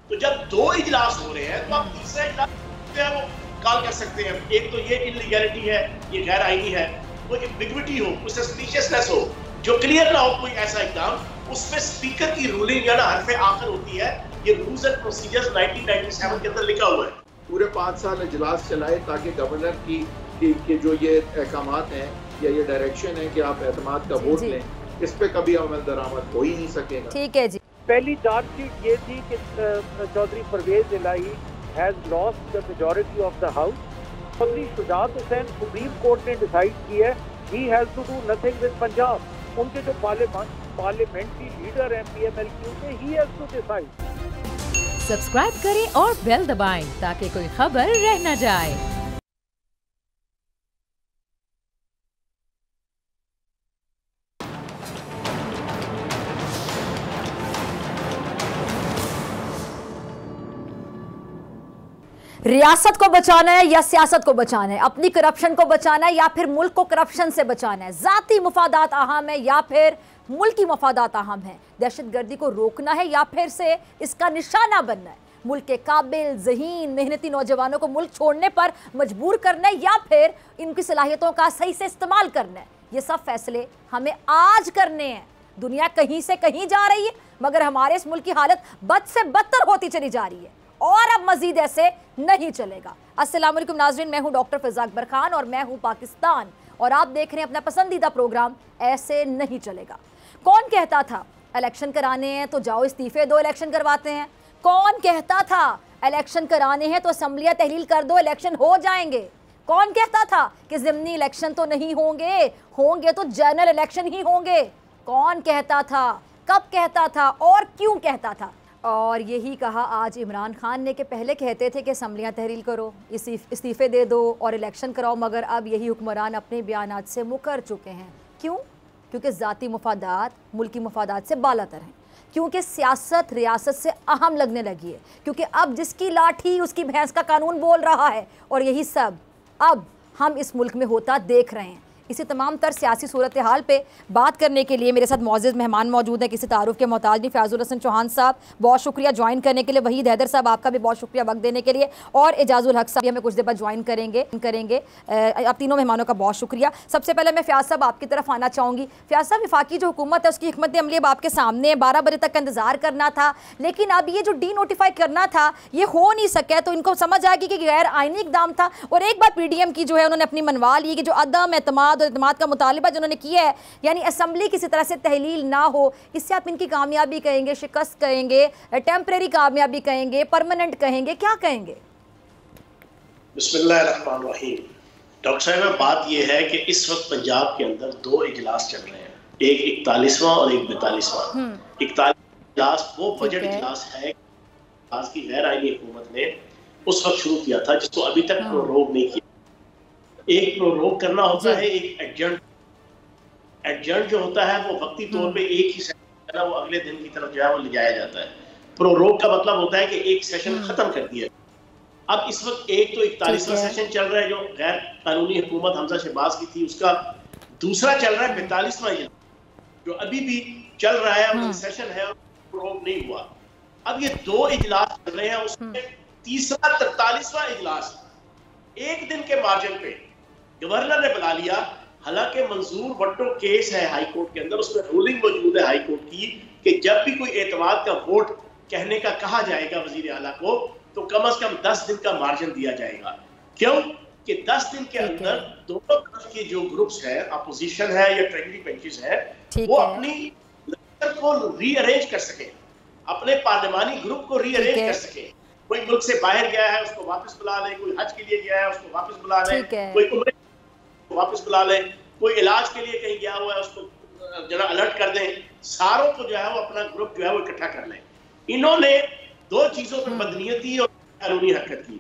तो जब दो इजलास हो रहे हैं तो आप तीसरा इजलास जो है वो कॉल कर सकते हैं। एक तो ये इलीगैलिटी है, ये गैर आईनी है, कोई एम्बिग्विटी हो, कोई सस्पिशियसनेस हो जो क्लियर ना हो कोई ऐसा इकदाम, उसमें स्पीकर की रूलिंग या ना हरफ आखिर होती है। ये रूल्स एंड प्रोसीजर्स 1997 के अंदर लिखा हुआ है। पूरे 5 साल इजलास चलाए ताकि गवर्नर की जो ये अहकामात हैं या ये डायरेक्शन है कि आप एतमाद का वोट लें, इस पे कभी अमल दरामद हो ही नहीं सकेगा। ठीक है जी। पहली चार्जशीट ये थी कि Chaudhry Parvez Elahi has lost the majority of the house. Chaudhry Shujaat Hussain supreme court ने डिसाइड किया है he has to do nothing with Punjab. उनके जो पार्लियामेंट्री लीडर हैं PMLQ के, he has to decide. Subscribe करें और बेल दबाएं ताकि कोई खबर रह न जाए। रियासत को बचाना है या सियासत को बचाना है, अपनी करप्शन को बचाना है या फिर मुल्क को करप्शन से बचाना है, जाती मुफादात अहम है या फिर मुल्की मफादात अहम है, दहशतगर्दी को रोकना है या फिर से इसका निशाना बनना है, मुल्क के काबिल ज़हीन मेहनती नौजवानों को मुल्क छोड़ने पर मजबूर करना है या फिर इनकी सलाहियतों का सही से इस्तेमाल करना है। ये सब फैसले हमें आज करने हैं। दुनिया कहीं से कहीं जा रही है मगर हमारे इस मुल्क की हालत बद से बदतर होती चली जा रही है और अब मजीद ऐसे नहीं चलेगा। अस्सलाम वालेकुम नाज़रीन, मैं हूं डॉक्टर फ़िज़ा अकबर खान और मैं हूं पाकिस्तान और आप देख रहे हैं अपना पसंदीदा प्रोग्राम ऐसे नहीं चलेगा। कौन कहता था इलेक्शन कराने हैं तो जाओ इस्तीफे दो, इलेक्शन करवाते हैं। कौन कहता था इलेक्शन कराने हैं तो असम्बलियाँ तहलील कर दो, इलेक्शन हो जाएंगे। कौन कहता था कि ज़िमनी इलेक्शन तो नहीं होंगे, होंगे तो जनरल इलेक्शन ही होंगे। कौन कहता था, कब कहता था और क्यों कहता था? और यही कहा आज इमरान खान ने कि पहले कहते थे कि असम्बलियाँ तहरील करो, इस्तीफ़े दे दो और इलेक्शन कराओ, मगर अब यही हुक्मरान अपने बयानात से मुकर चुके हैं। क्यों? क्योंकि ज़ाती मफादात मुल्की मफादात से बालातर हैं, क्योंकि सियासत रियासत से अहम लगने लगी है, क्योंकि अब जिसकी लाठी उसकी भैंस का कानून बोल रहा है और यही सब अब हम इस मुल्क में होता देख रहे हैं। इसी तमाम तर सियासी सूरत हाल पे बात करने के लिए मेरे साथ मौजूद मेहमान मौजूद हैं, किसी तारुफ के मोहताज नहीं। फ़याज़ुल हसन चौहान साहब बहुत शुक्रिया ज्वाइन करने के लिए, वहीद हैदर साहब आपका भी बहुत शुक्रिया वक्त देने के लिए, और एजाजुल हक साहब हमें कुछ देर बाद ज्वाइन करेंगे। आप तीनों मेहमानों का बहुत शुक्रिया। सबसे पहले मैं फ़याज़ साहब आपकी तरफ आना चाहूँगी। फ़याज़ साहब, वफाकी जो हुकूमत है उसकी हिकमत अमली अब आपके सामने है, 12 बजे तक का इंतज़ार करना था, लेकिन अब ये जो डी नोटिफाई करना था ये हो नहीं सका, तो इनको समझ आ गई कि गैर आइनी इकदाम था। और एक बात PDM की जो है उन्होंने अपनी मनवा ली कि जो अदम एतमाद और एतमाद का मुतालिबा जिन्होंने किया है, यानी असम्बली किसी तरह से तहलील ना हो, इससे आप इनकी कामयाबी कहेंगे, शिकस्त कहेंगे, टेम्परेरी कामयाबी कहेंगे, परमानेंट कहेंगे, क्या कहेंगे? बिस्मिल्लाहिर्रहमानिर्रहीम। डॉक्टर साहब, बात यह है कि इस वक्त पंजाब के अंदर दो इजलास चल रहे हैं, एक 41वां और एक 42वां। 41 इजलास वो बजट इजलास है की गैर आईनी हुकूमत ने उस वक्त शुरू किया था, जिसको अभी तक प्रोरोग नहीं किया। एक प्रोरोग करना होता है, एक एडजर्न जो होता है वो वक्ती तौर पे एक ही सेशन वो अगले दिन की तरफ जो है वो ले जाया जाता है। प्रोरोग का मतलब होता है कि एक सेशन खत्म कर दिया। अब इस वक्त एक तो 41वां सेशन चल रहा है जो गैर कानूनी हुकूमत हमजा शहबाज की थी, उसका दूसरा चल रहा है 42वां जो अभी भी चल रहा है और सेशन है, प्रोरोग नहीं हुआ। अब ये दो इजलास चल रहे हैं, उसमें तीसरा 43वां इजलास एक दिन के मार्जिन पे गवर्नर ने बुला लिया। हालांकि मंजूर वट्टो केस है हाई कोर्ट के अंदर, उसमें रूलिंग मौजूद है हाई कोर्ट की कि जब भी कोई एतमाद का वोट कहने का कहा जाएगा वजीर आला को, तो कम से कम 10 दिन का मार्जिन दिया जाएगा। क्यों कि 10 दिन के अंदर दोनों तरफ के जो ग्रुप्स हैं, अपोजिशन है या ट्रेजरी बेंचेस है, वो अपनी को रीअरेंज कर सके, अपने पार्लिमानी ग्रुप को रीअरेंज कर सके। कोई मुल्क से बाहर गया है उसको वापस बुला ले, कोई हज के लिए गया है उसको वापस बुला ले, कोई उम्रे को वापस बुला ले, कोई इलाज के लिए कहीं गया हुआ है उसको जरा अलर्ट कर दें। सारों को जो है वो अपना ग्रुप जो है वो इकट्ठा कर लें। इन्होंने दो चीजों पर बदनीयती और कानूनी हरकत की।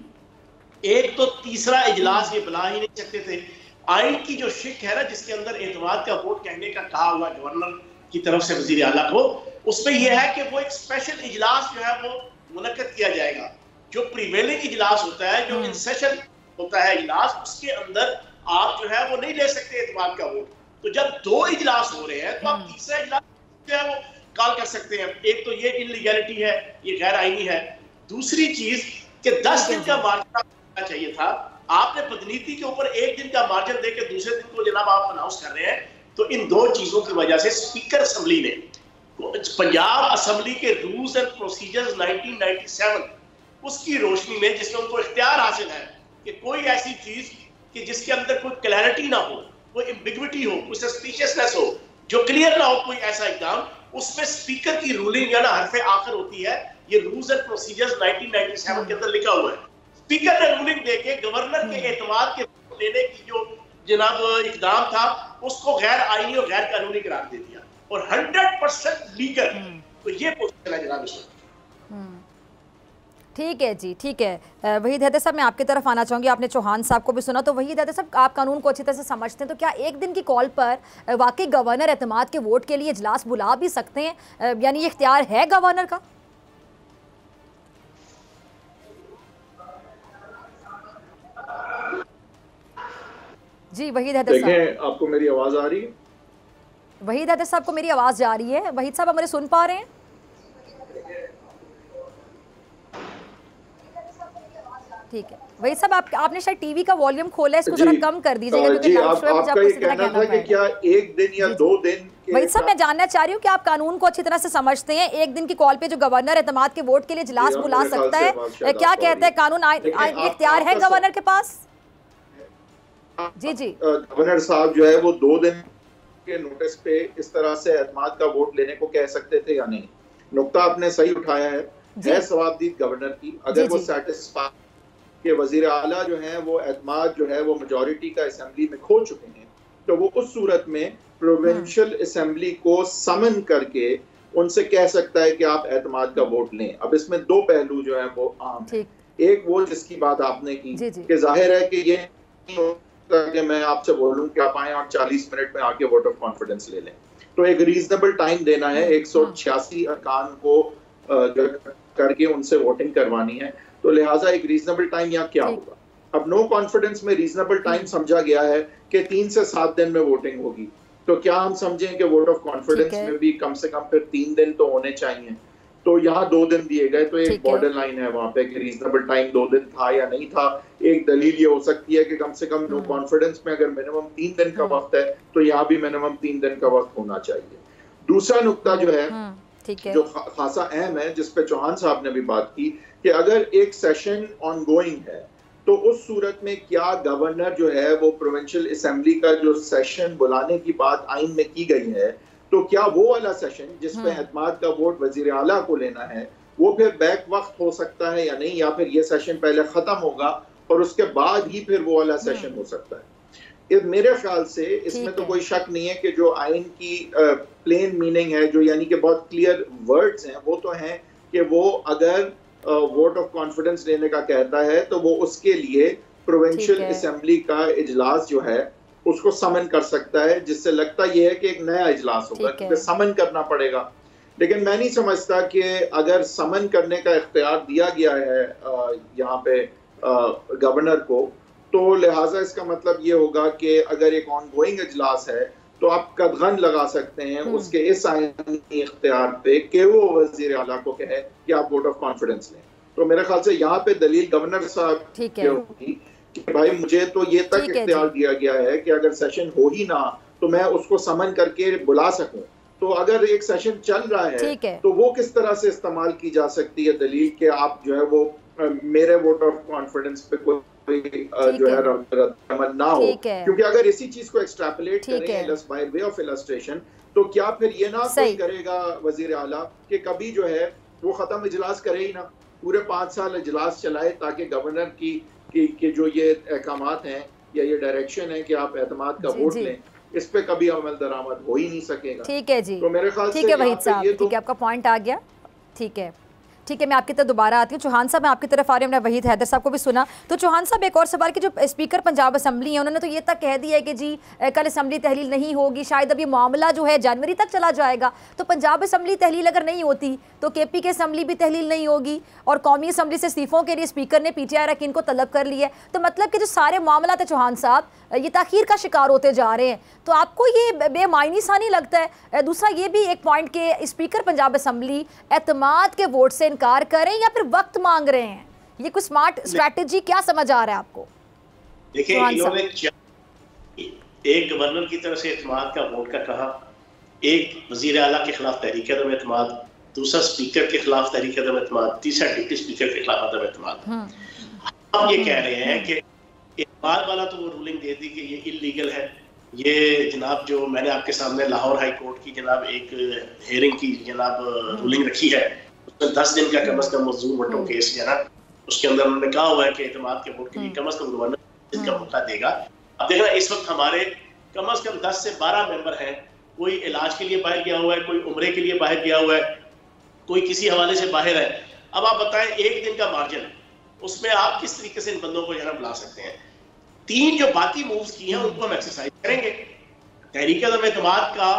एक तो तीसरा इजलास ये बुला ही नहीं सकते थे। आइन की जो शिक है ना, जिसके अंदर एतमाद का वोट कहने का कहा हुआ गवर्नर की तरफ से वजीर आला को, उसमें यह है कि वो एक स्पेशल इजलास जो है वो मुनक्कद किया जाएगा। जो प्रीवेलिंग इजलास होता है, जो इन सेशन होता है इजलास, उसके अंदर आप जो है वो नहीं ले सकते एतमाद का वोट। तो जब दो इजलास हो रहे हैं तो आप तीसरा इजलास जो है वो कॉल कर सकते हैं। एक तो ये इलीगैलिटी है, ये गैर आईनी है, दूसरी चीज कि 10 दिन का मार्जिन आपको चाहिए था, आपने बदनीति के ऊपर 1 दिन का मार्जिन देकर दूसरे दिन को जनाब आप अनाउंस कर रहे हैं। तो इन दो चीजों की वजह से स्पीकर असेंबली ने पंजाब असेंबली के रूल्स एंड प्रोसीजर्स 1997 उसकी रोशनी में, जिसमें उनको इख्तियार हासिल है कि कोई ऐसी चीज कि जिसके अंदर कोई क्लैरिटी ना हो, कोई एम्बिग्विटी हो, कोई सस्पिशियसनेस हो, जो क्लियर ना हो कोई ऐसा इकदाम, उसमें स्पीकर की रूलिंग या ना हरफे आखिर होती है। ये रूल्स एंड प्रोसीजर्स 1997 के अंदर लिखा हुआ है। स्पीकर ने रूलिंग देके गवर्नर के एतमाद के लेने की जो जनाब इकदाम था उसको गैर आईनी और गैर कानूनी करार दे दिया और 100% लीगल। तो ये पोजीशन है जनाब इसमें। ठीक है जी, ठीक है। वहीद हैदर साहब, मैं आपकी तरफ आना चाहूँगी। आपने चौहान साहब को भी सुना, तो वहीद हैदर साहब, आप कानून को अच्छी तरह से समझते हैं, तो क्या एक दिन की कॉल पर वाकई गवर्नर एतमाद के वोट के लिए इजलास बुला भी सकते हैं? यानी ये इख्तियार है गवर्नर का? जी वहीद हैदर साहब, आपको मेरी आवाज आ रही है? वहीद हैदर साहब को मेरी आवाज़ जा रही है? वहीद साहब, हमें सुन पा रहे हैं? ठीक है वहीद साहब, आपने शायद टीवी का वॉल्यूम खोला है, इसको जरा कम कर दीजिएगा क्योंकि लाउड शो में मुझे आपको इसी तरह कहना है कि क्या एक दिन या 2 दिन। वहीद साहब, मैं जानना चाह रही हूँ कि आप कानून को अच्छी तरह से समझते हैं। एक दिन की कॉल पे जो गवर्नर एतमाद के वोट के लिए इजलास बुला सकता है, क्या कहता है कानून? इख्तियार है गवर्नर के पास? जी जी, गवर्नर साहब जो है वो 2 दिन के नोटिस पे इस तरह से एतमाद का वोट लेने को कह सकते थे या नहीं? नुक्ता आपने सही उठाया है सवाबदीद गवर्नर की। अगर वो सेटिस्फाई के वजीर आला जो है वो एतमाद जो है वो मेजॉरिटी का असेंबली में खो चुके हैं, तो वो उस सूरत में प्रोविंशियल असेंबली को समन करके उनसे कह सकता है कि आप एतमाद का वोट लें। अब इसमें 2 पहलू जो है वो आम है। एक वो जिसकी बात आपने की कि जाहिर है कि ये नहीं होता कि मैं आपसे बोलूं कि आप आए और 40 मिनट में आके वोट ऑफ कॉन्फिडेंस ले लें। तो एक रीजनेबल टाइम देना है, 186 अरकान को करके उनसे वोटिंग करवानी है। तो लिहाजा एक रीजनेबल टाइम यहाँ क्या होगा? अब नो कॉन्फिडेंस में रीजनेबल टाइम समझा गया है कि 3 से 7 दिन में वोटिंग होगी। तो क्या हम समझें कि वोट ऑफ कॉन्फिडेंस में भी कम से कम फिर 3 दिन तो होने चाहिए? तो यहाँ 2 दिन दिए गए, तो एक बॉर्डर लाइन है वहां पे कि रीजनेबल टाइम 2 दिन था या नहीं था। एक दलील ये हो सकती है कि कम से कम नो कॉन्फिडेंस में अगर मिनिमम 3 दिन का वक्त है तो यहाँ भी मिनिमम 3 दिन का वक्त होना चाहिए। दूसरा नुक्ता जो है जो खासा अहम है, जिस पे चौहान साहब ने भी बात की, कि अगर एक सेशन ऑनगोइंग है तो उस सूरत में क्या गवर्नर जो है वो प्रोविंशियल असेंबली का जो सेशन बुलाने की बात आइन में की गई है, तो क्या वो वाला सेशन जिसमें एतमाद का वोट वजीर आला को लेना है वो फिर बैक वक्त हो सकता है या नहीं, या फिर ये सेशन पहले खत्म होगा और उसके बाद ही फिर वो वाला सेशन हो सकता है? मेरे ख्याल से इसमें तो कोई शक नहीं है कि जो आइन की प्लेन मीनिंग है, जो यानी कि बहुत क्लियर वर्ड्स हैं, वो तो हैं कि वो अगर वोट ऑफ कॉन्फिडेंस लेने का कहता है तो वो उसके लिए प्रोविंशियल असेंबली का इजलास जो है उसको समन कर सकता है, जिससे लगता यह है कि एक नया इजलास होगा क्योंकि समन करना पड़ेगा। लेकिन मैं नहीं समझता कि अगर समन करने का इख्तियार दिया गया है यहाँ पे गवर्नर को, तो लिहाजा इसका मतलब ये होगा कि अगर एक ऑनगोइंग इजलास है तो आप कदगन लगा सकते हैं उसके इस आईनी इख्तियार पे कि वो वजीर आला को कहे कि आप वोट ऑफ कॉन्फिडेंस लें। तो मेरे ख्याल से यहाँ पे दलील गवर्नर साहब की होगी कि भाई मुझे तो ये तक इख्तियार दिया गया है कि अगर सेशन हो ही ना तो मैं उसको समन करके बुला सकूं। तो अगर एक सेशन चल रहा है तो वो किस तरह से इस्तेमाल की जा सकती है दलील कि आप जो है वो मेरे वोट ऑफ कॉन्फिडेंस पे कोई जो है रद्द ना हो, क्योंकि अगर इसी चीज को एक्सट्रैपोलेट करें बाय वे ऑफ इलस्ट्रेशन, तो क्या फिर ये ना कोई करेगा वजीर आला कि कभी जो है वो खत्म इजलास करे ही ना, पूरे 5 साल इजलास चलाए ताकि गवर्नर की जो ये अहकामात हैं या ये डायरेक्शन है कि आप एतमाद का वोट लें, इस पे कभी अमल दरामद हो ही नहीं सकेगा। ठीक है जी, तो मेरे ख्याल से ठीक है वहीद साहब, ठीक है, आपका पॉइंट आ गया। ठीक है, ठीक है, मैं आपकी तरफ दोबारा आती हूँ। चौहान साहब, मैं आपकी तरफ आ रही हूँ, हमने वहीद हैदर साहब को भी सुना। तो चौहान साहब, एक और सवाल कि जो स्पीकर पंजाब असेंबली है उन्होंने तो ये तक कह दिया है कि जी कल असेंबली तहलील नहीं होगी, शायद अब ये मामला जो है जनवरी तक चला जाएगा। तो पंजाब असेंबली तहलील अगर नहीं होती तो KP की असेंबली भी तहलील नहीं होगी, और कौमी असेंबली से इस्तीफ़ों के लिए स्पीकर ने PTI अरकान को तलब कर लिया है। तो मतलब कि जो सारे मामला थे चौहान साहब ये ताख़ीर का शिकार होते जा रहे हैं, तो आपको ये बेमायनी सा नहीं लगता है? दूसरा ये भी एक पॉइंट कि स्पीकर पंजाब असेंबली एतमाद के वोट से इनकार करें या फिर वक्त मांग रहे हैं? ये कुछ स्मार्ट स्ट्रैटेजी क्या समझ आ रहा है आपको? देखिए, इन्होंने एक गवर्नर की तरफ से एतमाद का वोट का कहा, एक वजीर आला के खिलाफ तहरीक अदम एतमाद, दूसरा स्पीकर के खिलाफ तहरीक अदम एतमाद, तीसरा डिप्टी स्पीकर के खिलाफ अदम एतमाद। हम ये कह रहे हैं कि एतमाद वाला तो वो रूलिंग दे दी कि ये इलीगल है। ये जनाब जो मैंने आपके सामने लाहौर हाई कोर्ट की जनाब एक हेयरिंग की जनाब रूलिंग रखी है, उसमें 10 दिन का कम से कम मजदूर वोटों केस जनाब, उसके अंदर उन्होंने कहा हुआ है कि एतमाद के वोट के लिए कम से कम गवर्नर इसका मौका देगा। अब देखना, इस वक्त हमारे कम से कम 10 से 12 मेंबर हैं। कोई इलाज के लिए बाहर गया हुआ है, कोई उम्रे के लिए बाहर गया हुआ है, कोई किसी हवाले से बाहर है। अब आप बताएं, एक दिन का मार्जिन, उसमें आप किस तरीके से इन बंदों को जनाब बुला सकते हैं? 3 जो बाकी मूव्स की हैं उनको हम एक्सरसाइज करेंगे। तहरीक अदम एतमाद का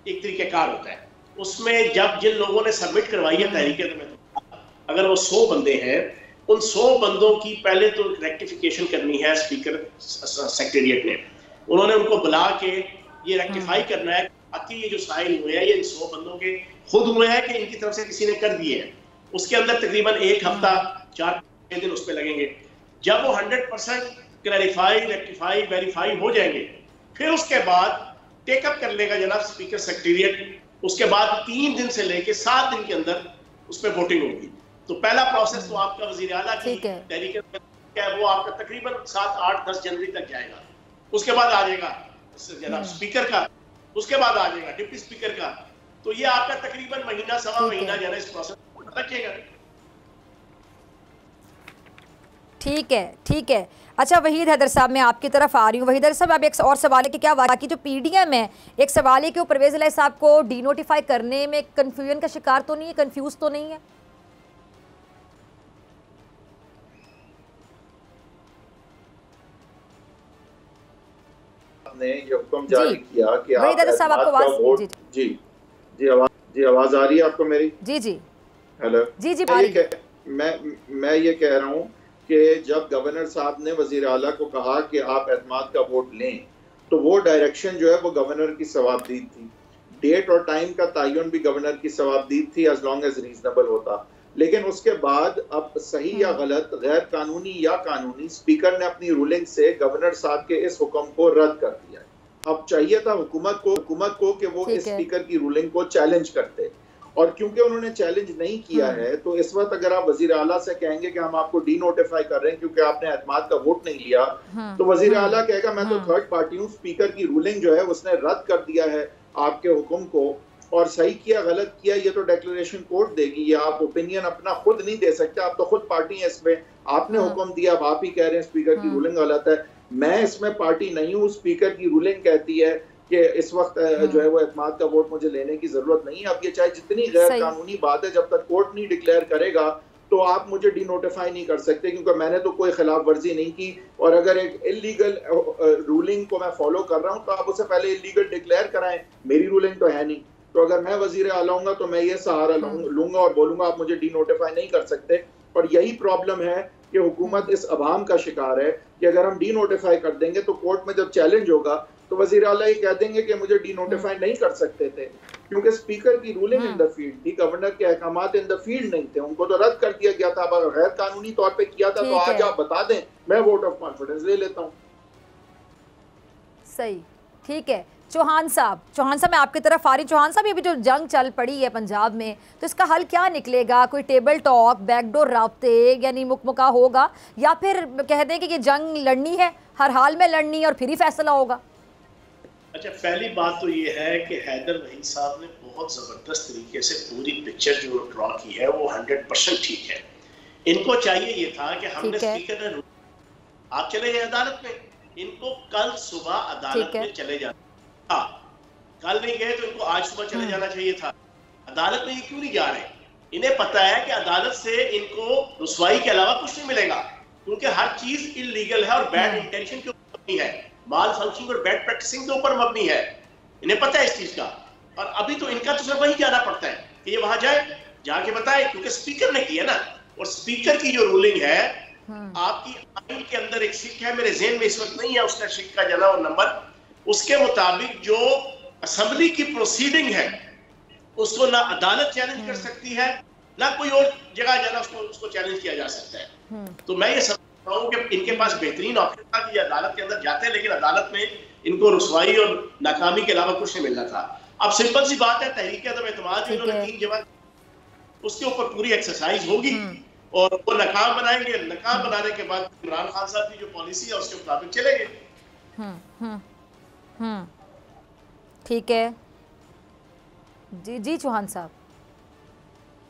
एक तरीक़ाकार होता है, उसमें जब जिन लोगों ने सबमिट करवाई है तहरीक अदम एतमाद, अगर वो 100 बंदे हैं, उन 100 बंदों की पहले तो रेक्टिफिकेशन करनी है स्पीकर सेक्रेटेरिएट ने। उन्होंने उनको बुला के ये रेक्टिफाई करना है बाकी ये जो साइन हुए हैं ये इन 100 बंदों के खुद हुए हैं कि इनकी तरफ से किसी ने कर दिए हैं। उसके अंदर तकरीबन 1 हफ्ता 4-5 दिन उस पर लगेंगे। जब वो 100% क्लैरिफाई, रेक्टिफाई, वेरीफाई हो जाएंगे, फिर उसके बाद टेकअप कर लेगा जनाब स्पीकर सेक्रेटेरिएट। उसके बाद 3 दिन से लेके 7 दिन के अंदर उस पर वोटिंग होगी। तो पहला प्रोसेस तो आपका वजीर आला की तहरीक है वो आपका तकरीबन 7, 8, 10 जनवरी तक जाएगा। उसके बाद आ जाएगा जनाब स्पीकर का, उसके बाद आ जाएगा डिप्टी स्पीकर का। तो ये आपका तकरीबन महीना सवा महीना जो है इस प्रोसेस को रखेगा। ठीक है, ठीक है। अच्छा वहीद हैदर साहब, मैं आपकी तरफ आ रही हूँ। वहीद हैदर साहब, अब एक और सवाल है कि क्या बाकी जो पीडीएम है, एक सवाल है कि वो परवेज़ इलाही साहब को डीनोटिफाई करने में कंफ्यूजन का शिकार तो नहीं है, कंफ्यूज तो नहीं है? ने ये हुक्म जारी किया कि आप साहब आपको वोट जी आवाज आ रही है आपको मेरी? जी जी हेलो जी जी मैं ये कह रहा हूँ कि जब गवर्नर साहब ने वजीर आला को कहा कि आप एतमाद का वोट लें, तो वो डायरेक्शन जो है वो गवर्नर की सवाबदीद थी। डेट और टाइम का तयन भी गवर्नर की सवाबदीद थी, एज लॉन्ग एज रीजनेबल होता। लेकिन उसके बाद अब सही या गलत, गैर कानूनी या कानूनी, स्पीकर ने अपनी रूलिंग से गवर्नर साहब के इस हुक्म को रद्द कर दिया है। अब चाहिए था हुकूमत को कि वो इस स्पीकर की रूलिंग को चैलेंज करते, और क्योंकि उन्होंने चैलेंज नहीं किया है, तो इस वक्त अगर आप वजीर आला से कहेंगे कि हम आपको डीनोटिफाई कर रहे हैं क्योंकि आपने एतमाद का वोट नहीं लिया, तो वजीर आला कहेगा मैं तो थर्ड पार्टी हूँ, स्पीकर की रूलिंग जो है उसने रद्द कर दिया है आपके हुक्म को, और सही किया गलत किया ये तो डिक्लेरेशन कोर्ट देगी। ये आप ओपिनियन अपना खुद नहीं दे सकते, आप तो खुद पार्टी हैं इसमें, आपने हुक्म दिया, आप ही कह रहे हैं स्पीकर की रूलिंग गलत है। मैं इसमें पार्टी नहीं हूँ, स्पीकर की रूलिंग कहती है कि इस वक्त जो है वो एतमाद का वोट मुझे लेने की जरूरत नहीं है। अब ये चाहे जितनी गैर कानूनी बात है, जब तक कोर्ट नहीं डिक्लेयर करेगा तो आप मुझे डीनोटिफाई नहीं कर सकते, क्योंकि मैंने तो कोई खिलाफ वर्जी नहीं की। और अगर एक इलीगल रूलिंग को मैं फॉलो कर रहा हूँ तो आप उसे पहले इलीगल डिक्लेयर कराएं, मेरी रूलिंग तो है नहीं। तो अगर मैं वजीर आला हूंगा तो मैं ये सहारा लूंगा और बोलूंगा आप मुझे डीनोटिफाई नहीं कर सकते। और यही प्रॉब्लम है कि हुकूमत इस अवाम का शिकार है कि अगर हम डीनोटिफाई कर देंगे तो कोर्ट में जब चैलेंज होगा तो वजीर आला ये कह देंगे कि मुझे डीनोटिफाई नहीं कर सकते थे, क्योंकि स्पीकर की रूलिंग इन द फील्ड थी, गवर्नर के अहकामात इन द फील्ड नहीं थे, उनको तो रद्द कर दिया गया था। अगर गैर कानूनी तौर पे किया था तो आज आप बता दें, मैं वोट ऑफ कॉन्फिडेंस ले लेता हूँ। सही, ठीक है। चौहान साहब, मैं आपकी तरफ आ रही। चौहान साहब, ये भी जो जंग चल पड़ी है पंजाब में, तो इसका हल क्या निकलेगा? कोई टेबल टॉक, बैकडोर राब्ते, यानी मुकमुका होगा, या फिर कह दें कि ये जंग लड़नी है, हर हाल में लड़नी है और फिर ही फैसला होगा? अच्छा, पहली बात तो ये है कि हैदर वहीद साहब ने बहुत ज़बरदस्त तरीके से पूरी पिक्चर जो ड्रॉ की है वो 100% ठीक है। इनको चाहिए ये था कि हमने स्पीकर ने आप चले जाए अदालत में, इनको कल सुबह अदालत में चले जाना, कल नहीं गए तो इनको आज सुबह चले जाना चाहिए था। अदालत में ये क्यों नहीं जा रहे? इन्हें पता है कि अदालत से इनको रुसवाई के अलावा कुछ नहीं मिलेगा, क्योंकि हर चीज इलीगल है और बैड इंटेंशन के ऊपर मबनी है, माल फंक्शनिंग और बैड प्रैक्टिसिंग के ऊपर मबनी है। इन्हें पता है इस चीज का, और अभी तो इनका तो सिर्फ वही जाना पड़ता है कि ये वहां जाए, जाके बताए, क्योंकि स्पीकर ने किया ना। और स्पीकर की जो रूलिंग है, आपकी आइन के अंदर एक सिक है, मेरे ज़हन में इस वक्त नहीं है उसका सिक का जना और नंबर, उसके मुताबिक जो असेंबली की प्रोसीडिंग है उसको ना अदालत चैलेंज कर सकती है, ना कोई और जगह जाना उसको चैलेंज किया जा सकता है। तो मैं ये समझता हूँ कि इनके पास बेहतरीन ऑप्शन था कि अदालत के अंदर जाते हैं, लेकिन अदालत में इनको रुसवाई और नाकामी के अलावा कुछ नहीं मिलना था। अब सिंपल सी बात है, तहरीक अदम एतमाद जो इन्होंने 3 जमा उसके ऊपर पूरी एक्सरसाइज होगी और वो नाकाम बनाएंगे। नाकाम बनाने के बाद इमरान खान साहब की जो पॉलिसी है उसके मुताबिक चलेंगे। ठीक है जी चौहान साहब,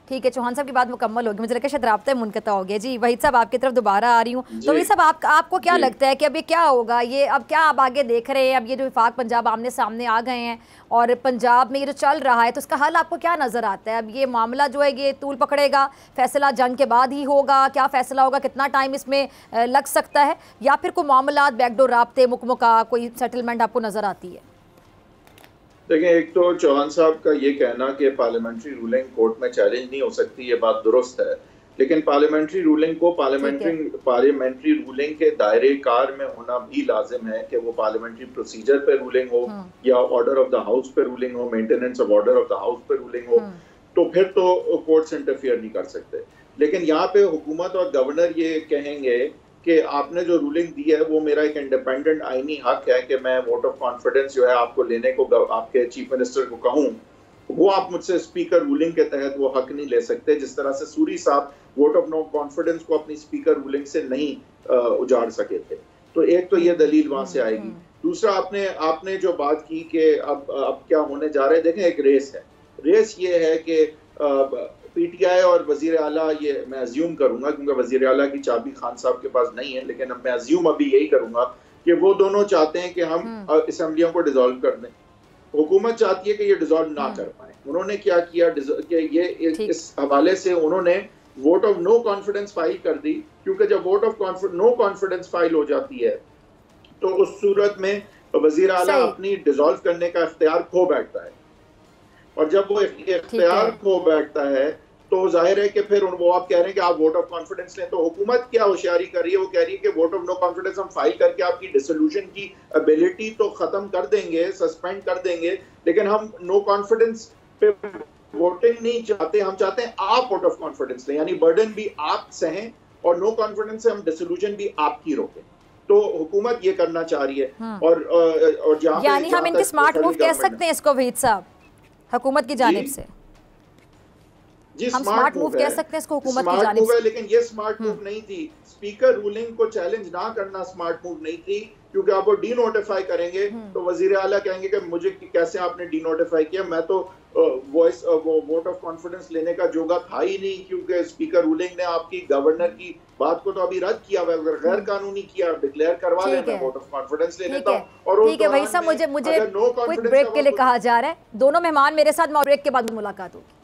ठीक है, चौहान साहब की बात मुकम्मल होगी, मुझे लगता है शायद राब्ता मुनक़ता हो गया। जी वहीद साहब आपकी तरफ दोबारा आ रही हूँ। तो वहीद साहब आपको क्या लगता है कि अब ये क्या होगा, ये अब क्या आप आगे देख रहे हैं? अब ये जो वफाक पंजाब आमने सामने आ गए हैं और पंजाब में ये जो चल रहा है, तो उसका हल आपको क्या नज़र आता है? अब ये मामला जो है ये तूल पकड़ेगा, फैसला जंग के बाद ही होगा, क्या फैसला होगा, कितना टाइम इसमें लग सकता है, या फिर कोई मामला बैकडोर राब्ते मुकम्मल कोई सेटलमेंट आपको नज़र आती है? देखिए, एक तो चौहान साहब का ये कहना कि पार्लियामेंट्री रूलिंग कोर्ट में चैलेंज नहीं हो सकती, ये बात दुरुस्त है, लेकिन पार्लियामेंट्री रूलिंग को पार्लियामेंट्री रूलिंग के दायरे कार में होना भी लाजिम है कि वो पार्लियामेंट्री प्रोसीजर पे रूलिंग हो या ऑर्डर ऑफ द हाउस पे रूलिंग हो, maintenance of order of the house पे रूलिंग हो, तो फिर तो कोर्ट्स इंटरफियर नहीं कर सकते। लेकिन यहाँ पे हुकूमत और गवर्नर ये कहेंगे कि आपने जो रूलिंग दी है वो मेरा एक इंडिपेंडेंट आईनी हक है कि मैं वोट ऑफ कॉन्फिडेंस जो है आपको लेने को आपके चीफ मिनिस्टर को कहूँ, वो आप मुझसे स्पीकर रूलिंग के तहत वो हक नहीं ले सकते, जिस तरह से सूरी साहब वोट ऑफ नो कॉन्फिडेंस को अपनी स्पीकर रूलिंग से नहीं उजाड़ सके थे। तो एक तो ये दलील वहां से आएगी। दूसरा, आपने जो बात की कि अब क्या होने जा रहा है, देखें एक रेस है। रेस ये है कि पीटीआई और वजीर आला, ये मैं अज्यूम करूंगा क्योंकि वजीर आला की चाबी खान साहब के पास नहीं है, लेकिन अब मैं अज्यूम अभी यही करूंगा कि वो दोनों चाहते हैं कि हम असेंबलियों को डिसॉल्व कर दें। हुकूमत चाहती है कि ये डिसॉल्व ना कर पाए। उन्होंने क्या किया कि ये इस हवाले से उन्होंने vote of no confidence file कर दी, क्योंकि जब vote of no confidence file हो जाती है तो उस सूरत में वजीर आला अपनी डिसॉल्व करने का इख्तियार खो बैठता है, और जब वो इख्तियार खो बैठता है तो जाहिर है कि फिर वो आप कह रहे हैं कि आप वोट ऑफ कॉन्फिडेंस लें। तो हुकूमत क्या होशियारी कर रही है, वो कह रही है कि वोट ऑफ नो कॉन्फिडेंस हम फाइल करके आपकी डिसोल्यूशन की एबिलिटी तो खत्म कर देंगे, सस्पेंड कर देंगे, लेकिन हम नो कॉन्फिडेंस पे वोटिंग नहीं चाहते, हम चाहते हैं आप वोट ऑफ कॉन्फिडेंस लें, यानी बर्डन भी आप सहें और नो कॉन्फिडेंस से हम डिसोल्यूशन भी आपकी रोकें। तो हुकूमत ये करना चाह रही है। और यानी हम इनके स्मार्ट मूव कह सकते हैं इसको वहीद साहब, हुकूमत की जानिब से जी हम स्मार्ट मूव कह सकते हैं इसको हुकूमत की जानिब से। लेकिन ये स्मार्ट मूव नहीं थी, स्पीकर रूलिंग को चैलेंज ना करना स्मार्ट मूव नहीं थी, क्योंकि आप वो डी नोटिफाई करेंगे तो वजीर आला कहेंगे कि मुझे कैसे आपने डी नोटिफाई किया, मैं तो वो वोट ऑफ कॉन्फिडेंस लेने का जोगा था ही नहीं, क्योंकि स्पीकर रूलिंग ने आपकी गवर्नर की बात को तो अभी रद्द किया हुआ, अगर गैर कानूनी किया डिक्लेयर करवा लेना, वोट ऑफ कॉन्फिडेंस ले लेता हूं। और ठीक है भाई साहब, मुझे क्विक ब्रेक के लिए कहा जा रहा है, दोनों मेहमान मेरे साथ ब्रेक के बाद मुलाकात होगी।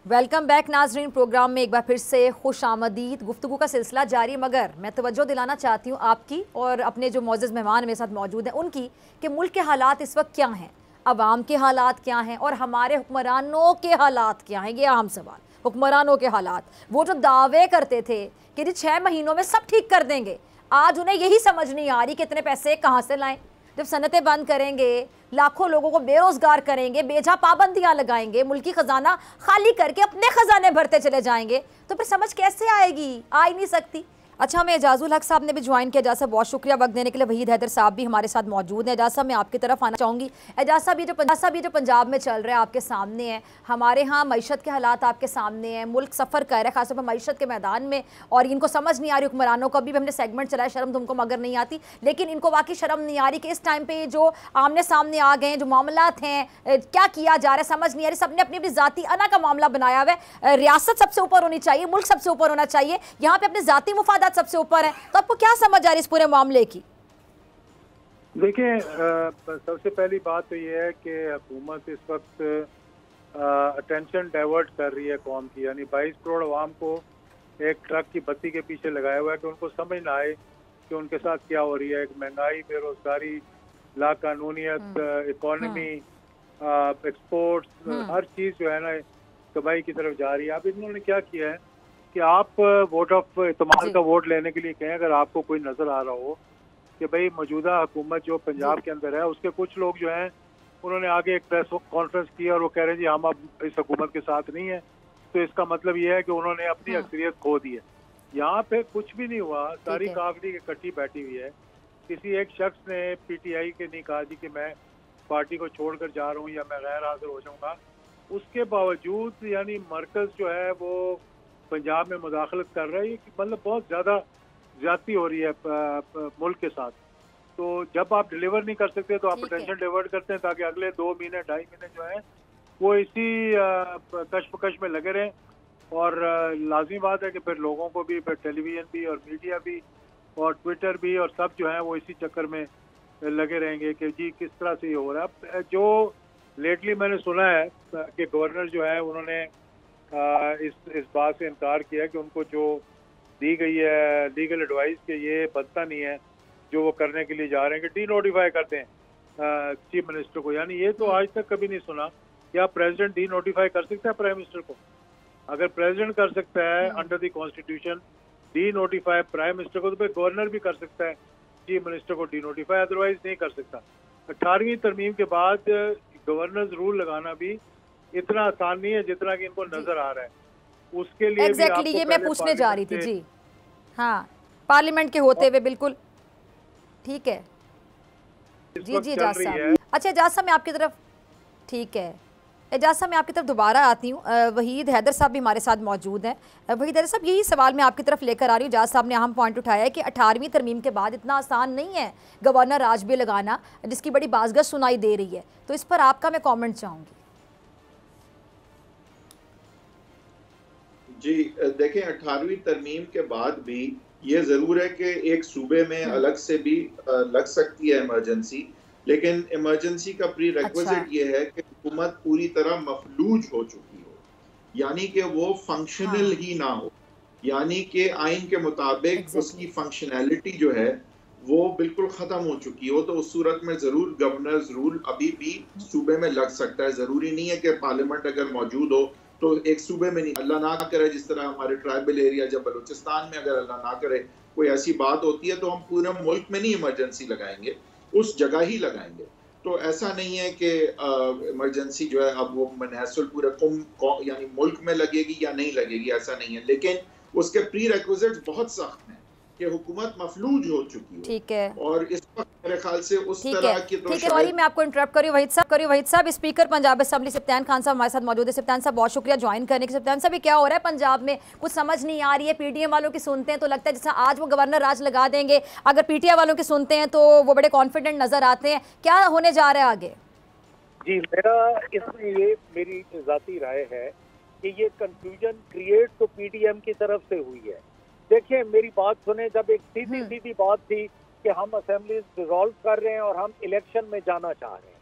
वेलकम बैक नाजरीन, प्रोग्राम में एक बार फिर से खुश आमदीद। गुफ्तगू का सिलसिला जारी, मगर मैं तवज्जो दिलाना चाहती हूँ आपकी और अपने जो मौजूद मेहमान मेरे साथ मौजूद हैं उनकी, कि मुल्क के हालात इस वक्त क्या हैं, अवाम के हालात क्या हैं और हमारे हुक्मरानों के हालात क्या हैं। ये अहम सवाल, हुक्मरानों के हालात, वो जो दावे करते थे कि जी 6 महीनों में सब ठीक कर देंगे, आज उन्हें यही समझ नहीं आ रही कि इतने पैसे कहाँ से लाएं। जब सनतें बंद करेंगे, लाखों लोगों को बेरोजगार करेंगे, बेजा पाबंदियां लगाएंगे, मुल्की खजाना खाली करके अपने खजाने भरते चले जाएंगे, तो फिर समझ कैसे आएगी? आ ही नहीं सकती। अच्छा, हमें एजाजुल हक साहब ने भी ज्वाइन किया। एजाज साहब बहुत शुक्रिया वक्त देने के लिए। वहीद हैदर साहब भी हमारे साथ मौजूद हैं। एजाज साहब मैं आपकी तरफ आना चाहूँगी। एजाज साहब ये जो पंजाब में चल रहा है आपके सामने है, हमारे यहाँ मईशत के हालात आपके सामने हैं, मुल्क सफ़र कर रहा है खासतौर पर मईशत के मैदान में, और इनको समझ नहीं आ रही हुक्मरानों को। अभी भी हमने सेगमेंट चलाया शर्म तुमको मगर नहीं आती, लेकिन इनको वाकई शर्म नहीं आ रही कि इस टाइम पर जो आमने सामने आ गए हैं, जो मामलात हैं, क्या किया जा रहा है समझ नहीं आ रही। सबने अपनी अपनी ज़ाती अना का मामला बनाया हुआ है। रियासत सबसे ऊपर होनी चाहिए, मुल्क सबसे ऊपर होना चाहिए, यहाँ पे अपने ज़ाती मुफादात सबसे ऊपर है। तो आपको क्या समझ आ रही इस पूरे मामले की? देखिए, सबसे पहली बात तो ये है कि हुकूमत इस वक्त अटेंशन डाइवर्ट कर रही है कौम की, यानी 22 करोड़ आवाम को एक ट्रक की बत्ती के पीछे लगाया हुआ है कि उनको समझ ना आए कि उनके साथ क्या हो रही है। महंगाई, बेरोजगारी, लाकानूनियत, इकोनॉमी, एक्सपोर्ट्स, हर चीज़ जो है ना तबाही की तरफ जा रही है। अब इन्होंने क्या किया है कि आप वोट ऑफ इत्मीनान का वोट लेने के लिए कहें, अगर आपको कोई नजर आ रहा हो कि भाई मौजूदा हुकूमत जो पंजाब के अंदर है उसके कुछ लोग जो हैं उन्होंने आगे एक प्रेस कॉन्फ्रेंस की और वो कह रहे हैं जी हम अब इस हुकूमत के साथ नहीं है, तो इसका मतलब ये है कि उन्होंने अपनी अक्सरियत खो दी है। यहाँ पे कुछ भी नहीं हुआ, सारी काफिली इकट्ठी बैठी हुई है। किसी एक शख्स ने पीटीआई के नहीं कहा जी कि मैं पार्टी को छोड़कर जा रहा हूँ या मैं गैर हाजिर हो जाऊंगा। उसके बावजूद यानी मरकज जो है वो पंजाब में मुदाखलत कर रहा है, मतलब बहुत ज़्यादा ज्यादती हो रही है मुल्क के साथ। तो जब आप डिलीवर नहीं कर सकते तो आप अटेंशन डिवर्ट करते हैं ताकि अगले 2 महीने 2.5 महीने जो है वो इसी कश्मकश में लगे रहें। और लाजमी बात है कि फिर लोगों को भी, फिर टेलीविजन भी और मीडिया भी और ट्विटर भी और सब जो है वो इसी चक्कर में लगे रहेंगे कि जी किस तरह से ये हो रहा है। जो लेटली मैंने सुना है कि गवर्नर जो है उन्होंने इस बात से इनकार किया कि उनको जो दी गई है लीगल एडवाइस के ये बनता नहीं है जो वो करने के लिए जा रहे हैं कि डी नोटिफाई करते हैं चीफ मिनिस्टर को। यानी ये तो आज तक कभी नहीं सुना क्या प्रेसिडेंट डी नोटिफाई कर सकता है प्राइम मिनिस्टर को। अगर प्रेसिडेंट कर सकता है under the constitution D notify prime minister को, तो फिर गवर्नर भी कर सकता है चीफ मिनिस्टर को डी नोटिफाई, अदरवाइज नहीं कर सकता। 18वीं तरमीम के बाद गवर्नर्स रूल लगाना भी इतना आसान नहीं है जितना कि इनको नजर आ रहा है। उसके लिए एग्जैक्टली ये मैं पूछने जा रही थी जी। हाँ, पार्लियामेंट के होते हुए बिल्कुल ठीक है जी जी एजाज साहब। अच्छा एजाज साहब मैं आपकी तरफ, ठीक है एजाज साहब मैं आपकी तरफ दोबारा आती हूँ। वहीद हैदर साहब भी हमारे साथ मौजूद हैं। वहीद हैदर साहब यही सवाल मैं आपकी तरफ लेकर आ रही हूँ। एजाज साहब ने अहम पॉइंट उठाया है कि 18वीं तरमीम के बाद इतना आसान नहीं है गवर्नर राज भी लगाना, जिसकी बड़ी बाज़गत सुनाई दे रही है, तो इस पर आपका मैं कॉमेंट चाहूँगी। जी देखें, 18वीं तरमीम के बाद भी ये जरूर है कि एक सूबे में अलग से भी लग सकती है इमरजेंसी, लेकिन इमरजेंसी का प्री रिक्विजिट ये है कि हुकूमत पूरी तरह मफलूज हो चुकी हो, यानी कि वो फंक्शनल ही ना हो, यानी कि आइन के मुताबिक उसकी फंक्शनैलिटी जो है वो बिल्कुल खत्म हो चुकी हो। तो उस सूरत में जरूर गवर्नर्स रूल अभी भी सूबे में लग सकता है। जरूरी नहीं है कि पार्लियामेंट अगर मौजूद हो तो एक सूबे में नहीं, अल्लाह ना करे जिस तरह हमारे ट्राइबल एरिया जब बलूचिस्तान में अगर अल्लाह ना करे कोई ऐसी बात होती है तो हम पूरे मुल्क में नहीं इमरजेंसी लगाएंगे, उस जगह ही लगाएंगे। तो ऐसा नहीं है कि इमरजेंसी जो है अब वो मनहसुल पूरे यानी मुल्क में लगेगी या नहीं लगेगी, ऐसा नहीं है। लेकिन उसके प्री रिक्विजिट्स बहुत सख्त हैं कि हुकूमत मफलूज हो चुकी है। ठीक है, और इस वक्त मेरे ख्याल से उस तरह की तो ठीक है। सॉरी मैं आपको इंटरप्ट करी वहीद साहब स्पीकर पंजाब असेंबली सिफ्तान खान साहब हमारे साथ मौजूद है। सिफ्तान साहब बहुत शुक्रिया ज्वाइन करने के। सिफ्तान साहब ये क्या हो रहा है पंजाब में, कुछ समझ नहीं आ रही है। पीटीएम वालों की सुनते हैं तो लगता है जैसे आज वो गवर्नर राज लगा देंगे, अगर पीटीआई वालों की सुनते हैं तो वो बड़े कॉन्फिडेंट नजर आते हैं। क्या होने जा रहा है आगे? जी मेरा इसमें ये मेरी जाती राय है कि ये कंफ्यूजन क्रिएट तो पीडीएम की तरफ से हुई है। देखिए मेरी बात सुने, जब एक सीधी बात थी कि हम असेंबली डिसॉल्व कर रहे हैं और हम इलेक्शन में जाना चाह रहे हैं,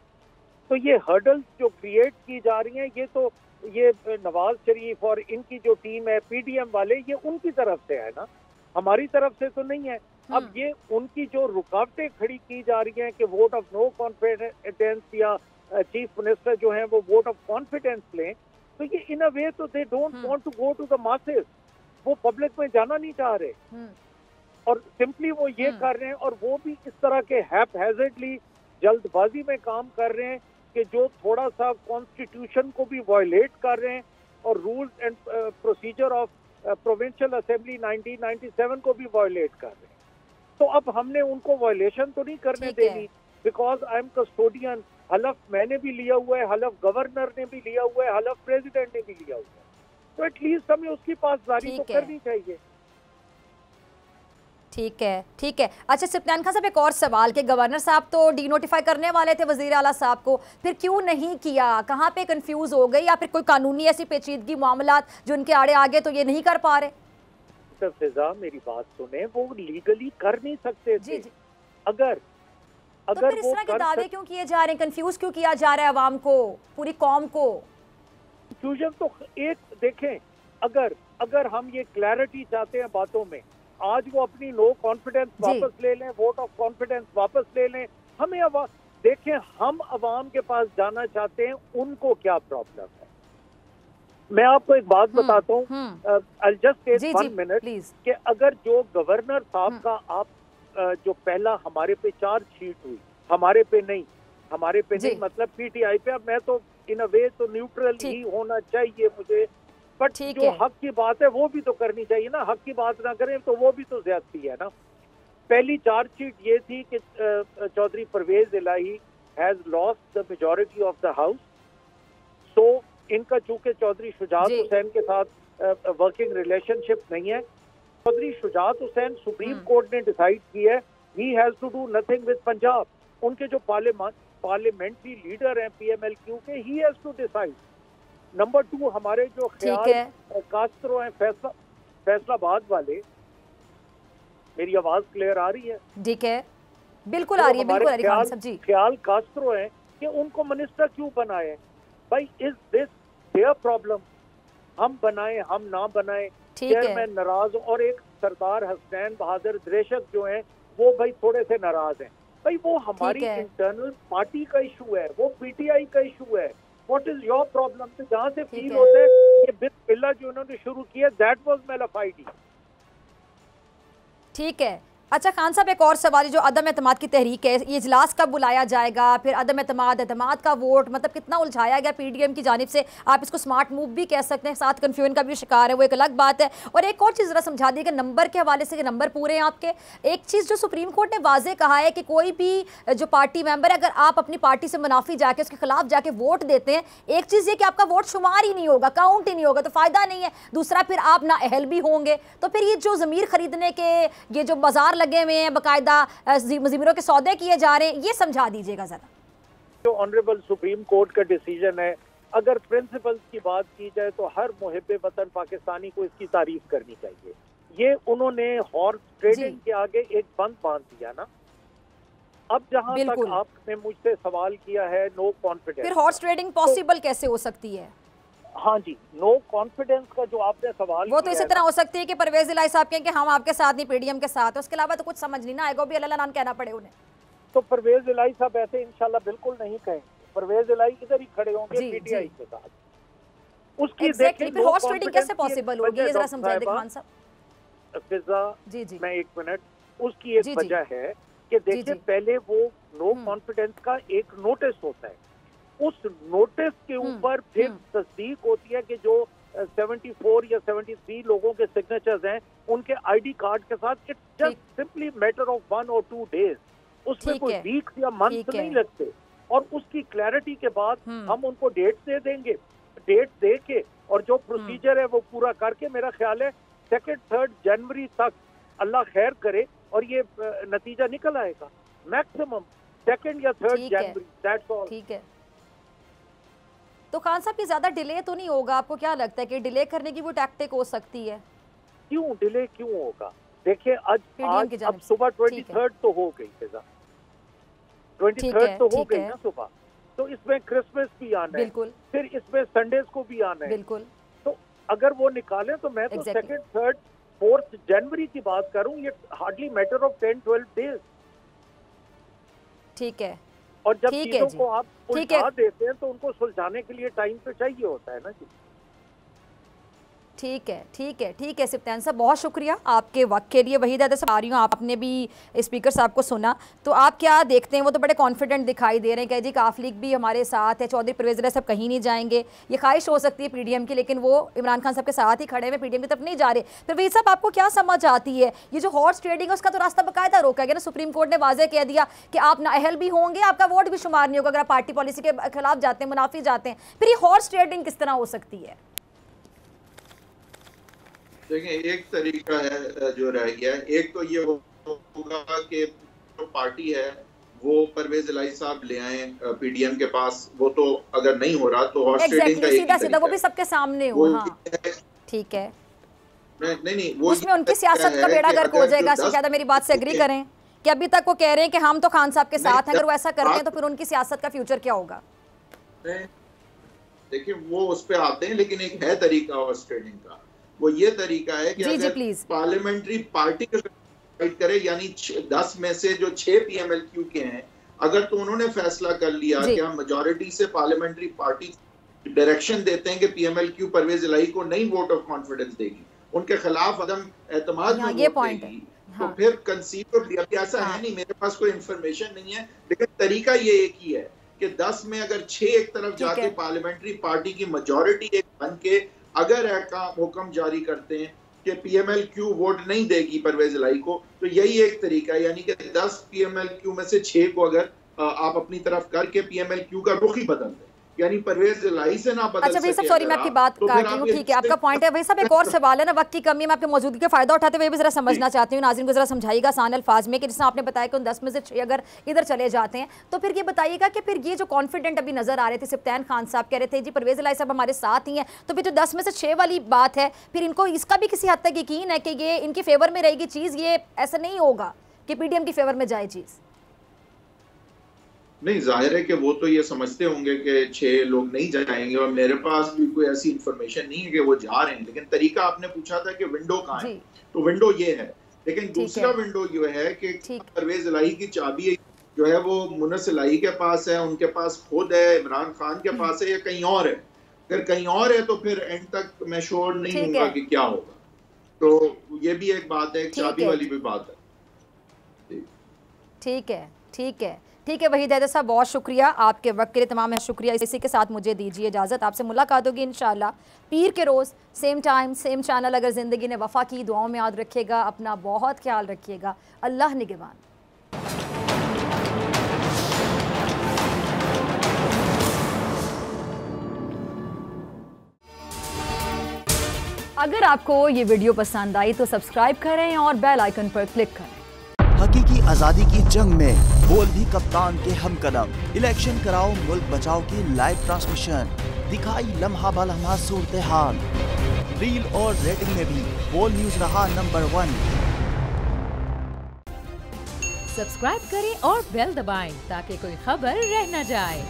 तो ये हर्डल्स जो क्रिएट की जा रही हैं ये नवाज शरीफ और इनकी जो टीम है पीडीएम वाले, ये उनकी तरफ से है ना, हमारी तरफ से तो नहीं है। अब ये उनकी जो रुकावटें खड़ी की जा रही हैं कि वोट ऑफ नो कॉन्फिडेंस या चीफ मिनिस्टर जो है वो वोट ऑफ कॉन्फिडेंस लें, तो ये इन अ वे तो they don't want to go to the masses, वो पब्लिक में जाना नहीं चाह रहे और सिंपली वो ये कर रहे हैं। और वो भी इस तरह के हैज़र्डली जल्दबाजी में काम कर रहे हैं कि जो थोड़ा सा कॉन्स्टिट्यूशन को भी वायलेट कर रहे हैं और rules and procedure of provincial assembly 1997 को भी वायलेट कर रहे हैं। तो अब हमने उनको वायलेशन तो नहीं करने देनी, बिकॉज आई एम कस्टोडियन। हलफ मैंने भी लिया हुआ है, हलफ गवर्नर ने भी लिया हुआ है, हलफ प्रेसिडेंट ने भी लिया हुआ है, तो एटलीस्ट हमें उसकी पासदारी तो करनी चाहिए। ठीक है। अच्छा सिफ्तान खान साहब एक और सवाल कि गवर्नर साहब तो डी नोटिफाई करने वाले थे वजीर आला साहब को, फिर क्यों नहीं किया? कहाँ पे कंफ्यूज हो गई, या फिर कोई कानूनी ऐसी पेचीदगी मामलात जो उनके आड़े आ गए तो ये नहीं कर पा रहे? फिजा मेरी बात सुने, वो लीगली कर नहीं सकते थे। जी। अगर तो फिर इस तरह के दावे क्यों किए जा रहे हैं, कंफ्यूज क्यों किया जा रहा है आवाम को, पूरी कौम को? कंफ्यूजन तो एक देखें, अगर हम ये क्लैरिटी चाहते हैं बातों में, आज वो अपनी नो कॉन्फिडेंस वापस ले लें, वोट ऑफ कॉन्फिडेंस वापस ले लें। हमें देखें, हम अवाम के पास जाना चाहते हैं, उनको क्या प्रॉब्लम है, मैं आपको एक बात बताता हूँ, आई जस्ट टेक 1 मिनट, कि अगर जो गवर्नर साहब का आप जो पहला हमारे पे चार्जशीट हुई, हमारे पे नहीं मतलब पीटीआई पे, अब मैं तो इन अ वे तो न्यूट्रल ही होना चाहिए मुझे, बट जो हक की बात है वो भी तो करनी चाहिए ना। हक की बात ना करें तो वो भी तो ज्यादती है ना। पहली चार्जशीट ये थी कि Chaudhry Parvez Elahi has lost the majority of the house, so इनका चूंकि चौधरी शुजात हुसैन के साथ वर्किंग रिलेशनशिप नहीं है, चौधरी शुजात हुसैन सुप्रीम कोर्ट ने डिसाइड किया है he has to do nothing with Punjab. उनके जो पार्लियामेंट्री लीडर हैं पीएमएलक्यू के, he has to decide. Number 2, हमारे जो ख्याल कास्त्रो हैं फैसलाबाद वाले, मेरी आवाज क्लियर आ रही है? ठीक है, बिल्कुल आ रही है, बिल्कुल आ रही है खान साहब जी। ख्याल कास्त्रो हैं कि उनको मिनिस्टर क्यों बनाए? भाई, इज दिस देयर प्रॉब्लम? हम बनाए हम ना बनाए, चेयरमैन नाराज, और एक सरदार हसनैन बहादुर द्रेशक जो हैं वो भाई थोड़े से नाराज हैं। भाई वो हमारी इंटरनल पार्टी का इशू है, वो पीटीआई का इशू है। What is your problem? तो जहां से फील होता है कि बिस्मिल्लाह जो उन्होंने शुरू किया, दैट वाज मेलाफाइडी। ठीक है, अच्छा खान साहब, एक और सवाल, जो अदम एतमाद की तहरीक है, ये इजलास कब बुलाया जाएगा? फिर अदम एतमाद का वोट, मतलब कितना उलझाया गया पीडीएम की जानिब से। आप इसको स्मार्ट मूव भी कह सकते हैं, साथ कन्फ्यूजन का भी शिकार है, वो एक अलग बात है। और एक और चीज़ ज़रा समझा दी कि नंबर के हवाले से, कि नंबर पूरे हैं आपके। एक चीज़ जो सुप्रीम कोर्ट ने वाजे कहा है कि कोई भी जो पार्टी मेंबर है, अगर आप अपनी पार्टी से मुनाफी जाके उसके खिलाफ जाके वोट देते हैं, एक चीज़ ये कि आपका वोट शुमार ही नहीं होगा, काउंट ही नहीं होगा, तो फ़ायदा नहीं है। दूसरा, फिर आप ना अहल भी होंगे। तो फिर ये जो ज़मीर खरीदने के ये जो बाजार लगे हुए हैं, ज़मीरों के सौदे किए जा रहे हैं, ये समझा दीजिएगा जरा। जो ऑनरेबल सुप्रीम कोर्ट का डिसीजन है, अगर प्रिंसिपल्स की बात की जाए तो हर मुहिब्बे वतन पाकिस्तानी को इसकी तारीफ करनी चाहिए। ये उन्होंने हॉर्स ट्रेडिंग के आगे एक बंद बांध दिया ना। अब जहां तक आपने मुझसे सवाल किया है नो कॉन्फिडेंस, फिर हॉर्स ट्रेडिंग पॉसिबल कैसे हो सकती है? हाँ जी, नो कॉन्फिडेंस का जो आपने सवाल, वो तो इसी तरह हो सकती है कि परवेज इलाही साहब कहें कि हम आपके साथ नहीं, पीडीएम के साथ है, उसके अलावा तो कुछ समझ नहीं ना आएगा, भी अल्लाह नाम कहना पड़े उन्हें। तो परवेज इलाही साहब ऐसे इंशाल्लाह बिल्कुल नहीं कहेंगे। परवेज इलाही इधर ही खड़े होंगे पीटीआई के साथ। उसकी देखिए फिर हॉर्स ट्रेडिंग कैसे पॉसिबल होगी, ये जरा समझाइए खान साहब। फिजा जी, मैं 1 मिनट, उसकी एक वजह है कि देखिए पहले वो नो कॉन्फिडेंस का एक नोटिस होता है, उस नोटिस के ऊपर फिर तस्दीक होती है कि जो 74 या 73 लोगों के सिग्नेचर्स हैं उनके आईडी कार्ड के साथ, it's just simply matter of 1 और 2 डेज, उसमें कोई वीक्स या मंथ्स नहीं लगते। और उसकी क्लैरिटी के बाद हम उनको डेट दे देंगे, डेट दे के और जो प्रोसीजर है वो पूरा करके, मेरा ख्याल है 2-3 जनवरी तक अल्लाह खैर करे और ये नतीजा निकल आएगा, मैक्सिमम 2 या 3 जनवरी, दैट्स ऑल। ठीक है, तो खान साहब की ज्यादा डिले तो नहीं होगा? आपको क्या लगता है कि डिले करने की वो टैक्टिक हो सकती है? क्यों डिले क्यों होगा? देखिए आज अब सुबह 23 तो हो गई, 23 तो हो गई ना सुबह, तो इसमें क्रिसमस भी आना है, फिर इसमें संडेज को भी आना है, बिल्कुल। तो अगर वो निकालें तो मैं तो 2nd, 3rd, 4th जनवरी की बात करूं, ये हार्डली मैटर ऑफ 10-12 डेज। ठीक है, और जब चीजों को आप उलझा देते हैं तो उनको सुलझाने के लिए टाइम तो चाहिए होता है ना जी। ठीक है, ठीक है, ठीक है सिप्तान साहब, बहुत शुक्रिया आपके वक्त के लिए। वहीदा से आ रही हूँ, आपने भी स्पीकर साहब को सुना, तो आप क्या देखते हैं? वो तो बड़े कॉन्फिडेंट दिखाई दे रहे हैं कि जी काफ लीग भी हमारे साथ है, चौधरी परवेज इलाही साहब कहीं नहीं जाएंगे। ये ख्वाहिश हो सकती है पीडीएम की, लेकिन वो इमरान खान साहब के साथ ही खड़े हुए, पीडीएम की तरफ नहीं जा रहे। परवेज साहब, आपको क्या समझ आती है? ये जो हॉर्स ट्रेडिंग है उसका तो रास्ता बाकायदा रोका गया ना, सुप्रीम कोर्ट ने वाजे कह दिया कि आप ना अहल भी होंगे, आपका वोट भी शुमार नहीं होगा अगर आप पार्टी पॉलिसी के खिलाफ जाते हैं, मुनाफी जाते हैं। फिर ये हॉर्स ट्रेडिंग किस तरह हो सकती है? देखिए, एक तरीका है जो रह गया है, एक तो ये होगा कि जो पार्टी है वो परवेज इलाही साहब ले आए पीडीएम के पास, वो तो अगर नहीं हो रहा तो हॉर्स ट्रेडिंग का सीधा सीधा वो भी सबके सामने हो। हाँ, ठीक है, नहीं वो उसमें उनकी सियासत का बेड़ा गर्क हो जाएगा। शायद मेरी बात से एग्री करें कि अभी तक वो कह रहे हैं कि हम तो खान साहब के साथ हैं, अगर वो ऐसा करते हैं तो फिर उनकी सियासत का फ्यूचर क्या होगा? देखिए वो उस पर आते हैं, लेकिन एक है तरीका हॉर्स ट्रेडिंग का, वो ये तरीका है कि अगर पार्लियामेंट्री पार्टी करे, यानी 10 में से जो 6 पीएमएलक्यू के हैं, अगर तो उन्होंने फैसला कर लिया कि हम मेजॉरिटी से पार्लियामेंट्री पार्टी डायरेक्शन देते हैं कि पीएमएलक्यू परवेज इलाही को नहीं वोट ऑफ कॉन्फिडेंस देगी, उनके खिलाफ अदम एतमाद में ये वोट देगी, तो फिर कंसीवेबली अभी ऐसा है नहीं, मेरे पास कोई इंफॉर्मेशन नहीं है, लेकिन तरीका ये एक ही है कि 10 में अगर 6 एक तरफ जाके पार्लियामेंट्री पार्टी की मेजॉरिटी एक बन के अगर हुक्म जारी करते हैं कि पीएमएलक्यू वोट नहीं देगी परवेज इलाही को, तो यही एक तरीका है, यानी कि 10 पीएमएलक्यू में से 6 को अगर आप अपनी तरफ करके पीएमएलक्यू का रुख ही बदल दें, यानी परवेज इलाही से ना बदल। अच्छा भाई साहब, सॉरी मैं आपकी बात काट रही हूँ, ठीक है आपका पॉइंट है भाई साहब। एक और सवाल है ना, वक्त की कमी है, मैं आपकी मौजूदगी का फायदा उठाते हुए भी जरा समझना चाहती हूँ, नाज़रीन को जरा समझाइएगा आसान अल्फाज में कि जैसे आपने बताया कि उन 10 में से 6 अगर इधर चले जाते हैं, तो फिर ये बताइएगा कि फिर ये जो कॉन्फिडेंट अभी नजर आ रहे थे, सिफ्तान खान साहब कह रहे थे जी परवेज इलाही साहब हमारे साथ ही हैं, तो फिर जो 10 में से 6 वाली बात है, फिर इनको इसका भी किसी हद तक यकीन है कि ये इनकी फेवर में रहेगी चीज़, ये ऐसा नहीं होगा कि पीडीएम की फेवर में जाए चीज़? नहीं, जाहिर है कि वो तो ये समझते होंगे कि 6 लोग नहीं जाएंगे, और मेरे पास भी कोई ऐसी इंफॉर्मेशन नहीं है कि वो जा रहे हैं, लेकिन तरीका आपने पूछा था कि विंडो कहाँ है, तो विंडो ये है, लेकिन दूसरा विंडो ये है कि परवेज इलाही की चाबी जो है वो मुनस इलाही के पास है, उनके पास खुद है, इमरान खान के पास है, या कहीं और है। अगर कहीं और है तो फिर एंड तक मैं श्योर नहीं हूँगा कि क्या होगा, तो ये भी एक बात है, चाबी वाली भी बात है। ठीक है, ठीक है, ठीक है वहीद हैदर साहब, बहुत शुक्रिया आपके वक्त के लिए, तमाम है शुक्रिया। इसी के साथ मुझे दीजिए इजाज़त, आपसे मुलाकात होगी इंशाल्लाह पीर के रोज़, सेम टाइम सेम चैनल। अगर ज़िंदगी ने वफ़ा की, दुआओं में याद रखिएगा, अपना बहुत ख्याल रखिएगा, अल्लाह निगहबान। अगर आपको ये वीडियो पसंद आई तो सब्सक्राइब करें और बेल आइकन पर क्लिक करें। हकीकी आजादी की जंग में बोल भी कप्तान के हमकदम, इलेक्शन कराओ मुल्क बचाओ की लाइव ट्रांसमिशन, दिखाई लम्हा बलम्हा सूरत हाल, रील और रेटिंग में भी बोल न्यूज रहा नंबर 1। सब्सक्राइब करें और बेल दबाएं ताकि कोई खबर रह न जाए।